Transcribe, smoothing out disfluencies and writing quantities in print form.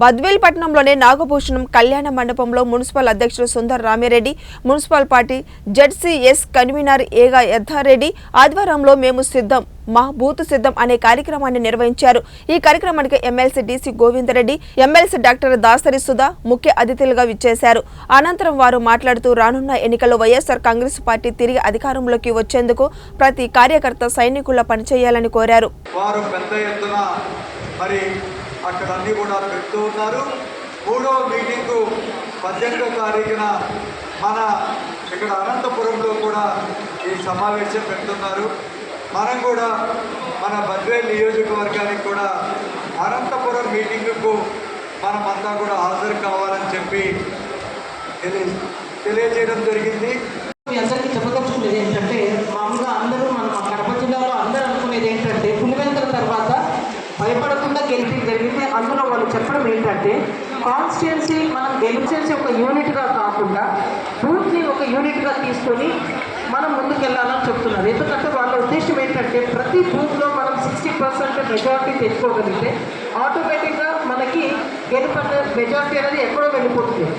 బద్వేల్ పట్టణంలోని నాగభూషణం కళ్యాణ మండపంలో మున్సిపల్ అధ్యక్షుడు Sundar Ramireddy, municipal party ZCS convener ఏగా యద్దారెడ్డి ఆధ్వర్యంలో మేము సిద్ధం మా బూత్ సిద్ధం అనే కార్యక్రమాన్ని నిర్వహించారు. ఈ కార్యక్రమానికి MLC DC Govinda Reddy, MLC doctor Dasari Sudha ముఖ్య అతిథులుగా విచ్చేశారు. అనంతరం వారు మాట్లాడుతూ రానున్న ఎన్నికల్లో వైఎస్ఆర్ కాంగ్రెస్ పార్టీ తిరిగి అధికారంలోకి వచ్చేందుకు ప్రతి కార్యకర్త సైనికుల్లా పనిచేయాలని కోరారు. అక్కడ అన్నీ కూడా పెడుతూ ఉన్నారు. మూడో మీటింగు 18వ తారీఖున మన ఇక్కడ అనంతపురంలో కూడా ఈ సమావేశం పెడుతున్నారు. మనం కూడా మన బద్వేల్ నియోజకవర్గానికి కూడా అనంతపురం మీటింగుకు మనమంతా కూడా హాజరు కావాలని చెప్పి తెలియజేయడం జరిగింది. మీ అందరికీ చెప్పదలుచుకునేది ఏంటంటే, మామూలుగా అందరూ మన కడప జిల్లాలో అందరూ అనుకునేది ఏంటంటే, పులివెందుల తర్వాత భయపడకుండా గెలిపి జరిగితే అందులో వాళ్ళు చెప్పడం ఏంటంటే, కాన్స్టిట్యున్సీ మనం గెలిచేసి ఒక యూనిట్గా కాకుండా బూత్ని ఒక యూనిట్గా తీసుకొని మనం ముందుకెళ్ళాలని చెప్తున్నారు. ఎందుకంటే వాళ్ళ ఉద్దేశం ఏంటంటే, ప్రతి బూత్లో మనం 60% మెజారిటీ తెచ్చుకోగలిగితే ఆటోమేటిక్గా మనకి గెలుపు మెజారిటీ అనేది ఎక్కడో వెళ్ళిపోతుంది.